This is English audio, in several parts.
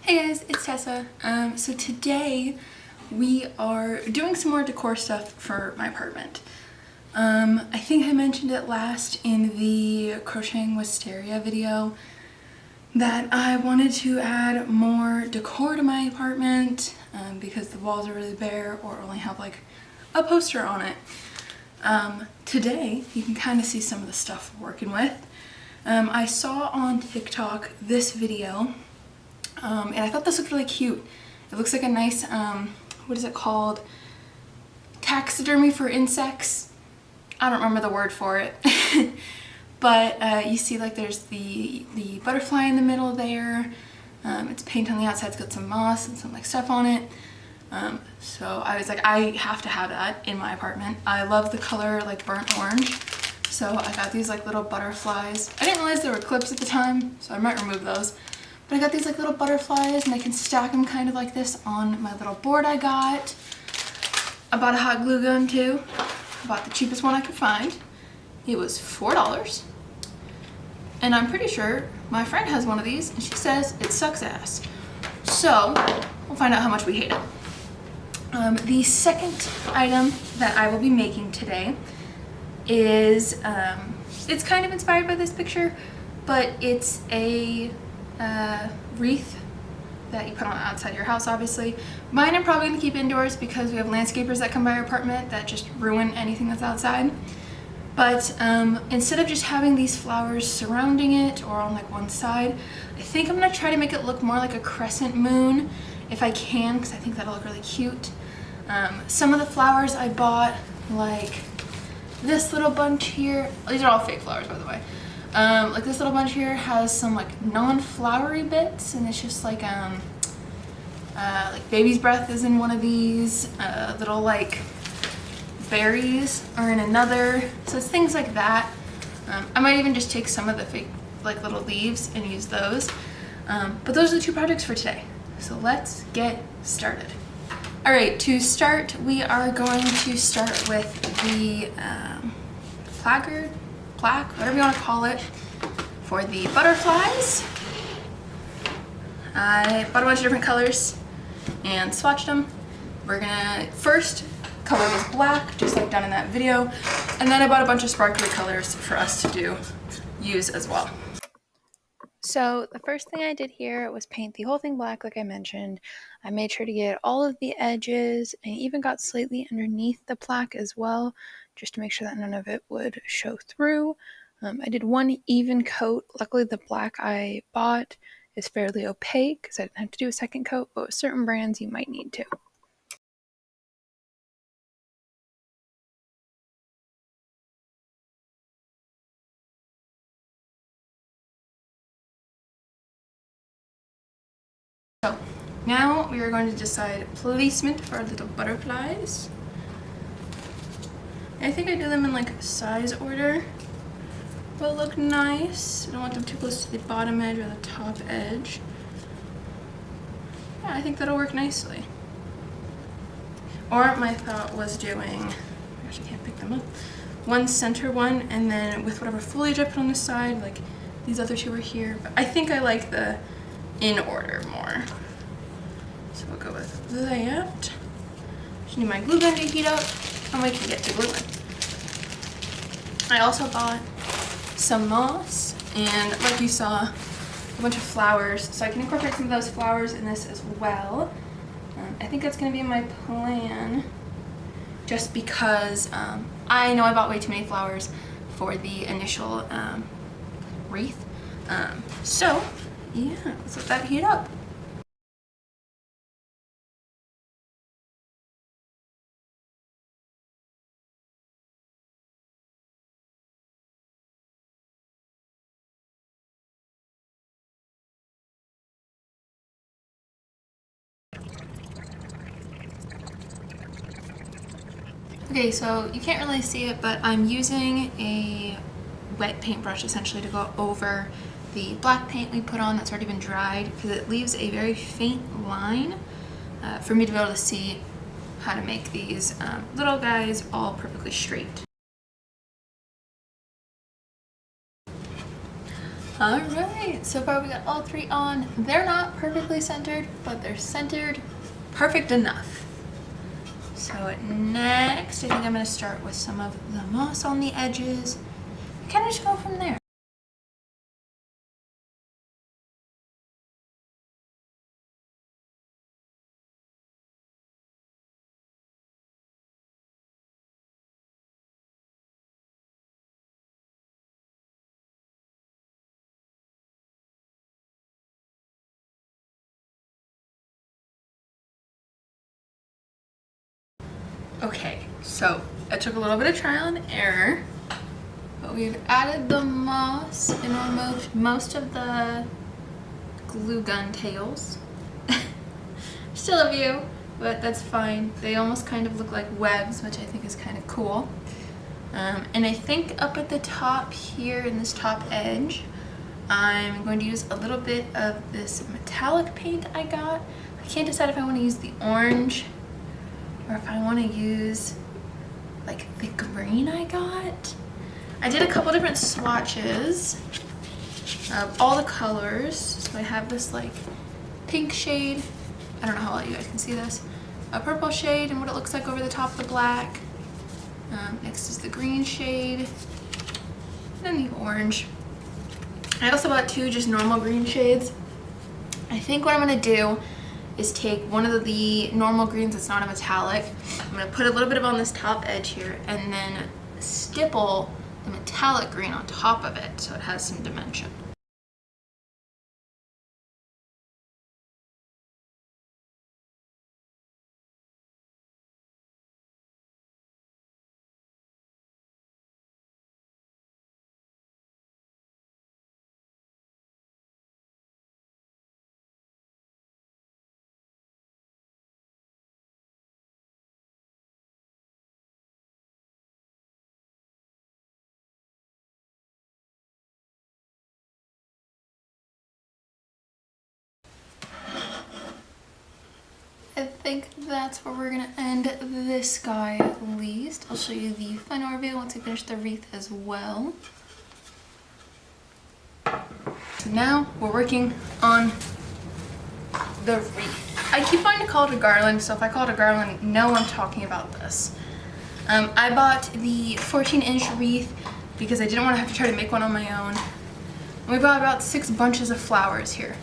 Hey guys, it's Tessa. So today we are doing some more decor stuff for my apartment. I think I mentioned it last in the crocheting wisteria video that I wanted to add more decor to my apartment because the walls are really bare or only have like a poster on it. Today you can kind of see some of the stuff we're working with. I saw on TikTok this video and I thought this looked really cute. It looks like a nice, what is it called? Taxidermy for insects. I don't remember the word for it. But you see like there's the butterfly in the middle there. It's paint on the outside, it's got some moss and some like stuff on it. So I was like, I have to have that in my apartment. I love the color like burnt orange. So I got these like little butterflies. I didn't realize there were clips at the time, so I might remove those. But I got these like little butterflies and I can stack them kind of like this on my little board I got. I bought a hot glue gun too. I bought the cheapest one I could find. It was $4. And I'm pretty sure my friend has one of these and she says it sucks ass. So we'll find out how much we hate it. The second item that I will be making today is, it's kind of inspired by this picture, but it's a wreath that you put on outside your house, obviously. Mine I'm probably going to keep indoors because we have landscapers that come by our apartment that just ruin anything that's outside. But instead of just having these flowers surrounding it or on like one side, I think I'm going to try to make it look more like a crescent moon if I can, because I think that'll look really cute. Some of the flowers I bought, like this little bunch here, these are all fake flowers by the way. Like this little bunch here has some like non-flowery bits and it's just like baby's breath is in one of these, little like berries are in another, so it's things like that. I might even just take some of the fake like little leaves and use those, but those are the two projects for today, so let's get started. All right, to start we are going to start with the plaque, whatever you want to call it, for the butterflies. I bought a bunch of different colors and swatched them. We're gonna first color was black, just like done in that video, and then I bought a bunch of sparkly colors for us to use as well. So the first thing I did here was paint the whole thing black like I mentioned. I made sure to get all of the edges and even got slightly underneath the plaque as well, just to make sure that none of it would show through. I did one even coat. Luckily the black I bought is fairly opaque because I didn't have to do a second coat, but with certain brands you might need to. So now we are going to decide placement for our little butterflies. I think I do them in like size order. Will look nice. I don't want them too close to the bottom edge or the top edge. Yeah, I think that'll work nicely. Or my thought was doing, I actually can't pick them up, one center one and then with whatever foliage I put on the side, like these other two are here. But I think I like the in order more. So we'll go with that. Just need my glue gun to heat up and we can get to gluing. I also bought some moss and like you saw, a bunch of flowers, so I can incorporate some of those flowers in this as well. I think that's going to be my plan just because I know I bought way too many flowers for the initial wreath. So yeah, let's let that heat up. Okay, so you can't really see it, but I'm using a wet paintbrush essentially to go over the black paint we put on that's already been dried because it leaves a very faint line for me to be able to see how to make these little guys all perfectly straight. All right, so far we got all three on. They're not perfectly centered, but they're centered perfect enough. So next, I think I'm gonna start with some of the moss on the edges. Kind of just go from there. Okay, so I took a little bit of trial and error, but we've added the moss and removed most of the glue gun tails. Still a few, but that's fine. They almost kind of look like webs, which I think is kind of cool. And I think up at the top here in this top edge, I'm going to use a little bit of this metallic paint I got. I can't decide if I want to use the orange or if I want to use like the green I got. I did a couple different swatches of all the colors. So I have this like pink shade. I don't know how well you guys can see this. A purple shade and what it looks like over the top of the black. Next is the green shade. And then the orange. I also bought two just normal green shades. I think what I'm gonna do is take one of the normal greens that's not a metallic. I'm gonna put a little bit of on this top edge here and then stipple the metallic green on top of it so it has some dimension. I think that's where we're gonna end this guy at least. I'll show you the final reveal once we finish the wreath as well. So now we're working on the wreath. I keep wanting to call it a garland, so if I call it a garland, no, I'm talking about this. I bought the 14-inch wreath because I didn't want to have to try to make one on my own. And we've got about 6 bunches of flowers here.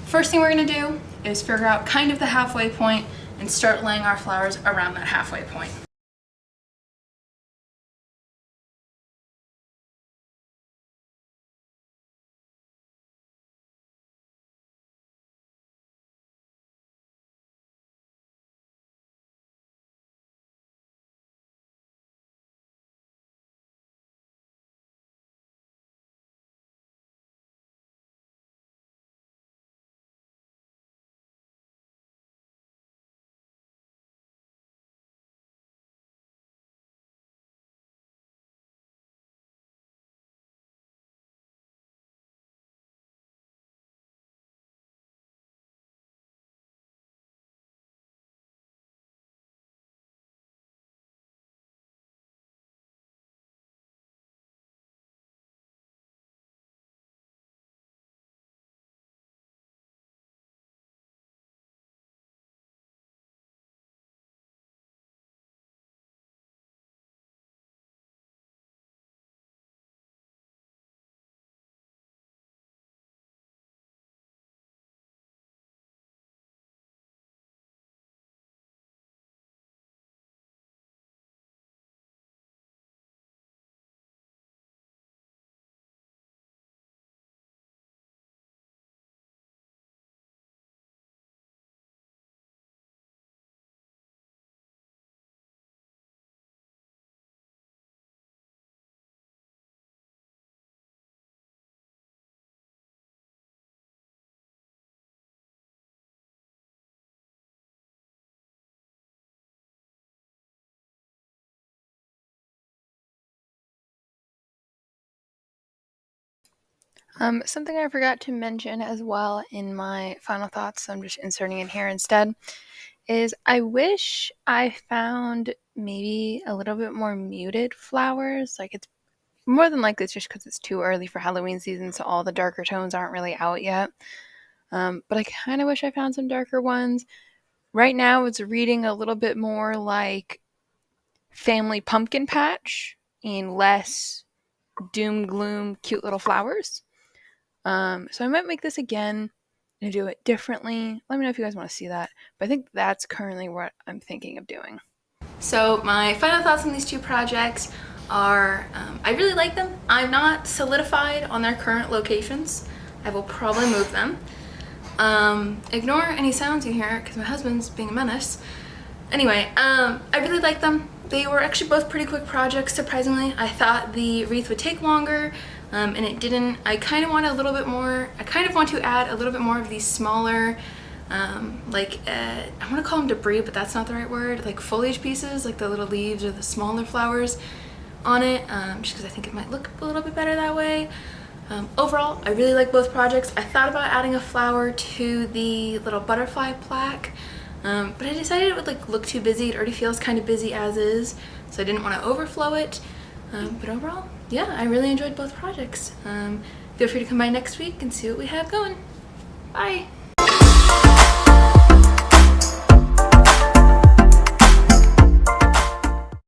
First thing we're gonna do is figure out kind of the halfway point and start laying our flowers around that halfway point. Something I forgot to mention as well in my final thoughts, so I'm just inserting it here instead, is I wish I found maybe a little bit more muted flowers. Like More than likely it's just because it's too early for Halloween season, so all the darker tones aren't really out yet. But I kind of wish I found some darker ones. Right now it's reading a little bit more like Family Pumpkin Patch and less doom gloom cute little flowers. So I might make this again and do it differently. Let me know if you guys want to see that. But I think that's currently what I'm thinking of doing. So my final thoughts on these two projects are, I really like them. I'm not solidified on their current locations. I will probably move them. Ignore any sounds you hear because my husband's being a menace. Anyway, I really like them. They were actually both pretty quick projects, surprisingly. I thought the wreath would take longer, and it didn't. I kind of want a little bit more, I kind of want to add a little bit more of these smaller, I want to call them debris, but that's not the right word, like foliage pieces, like the little leaves or the smaller flowers on it, just because I think it might look a little bit better that way. Overall, I really like both projects. I thought about adding a flower to the little butterfly plaque, but I decided it would look too busy. It already feels kind of busy as is, so I didn't want to overflow it. But overall, yeah, I really enjoyed both projects. Feel free to come by next week and see what we have going. Bye!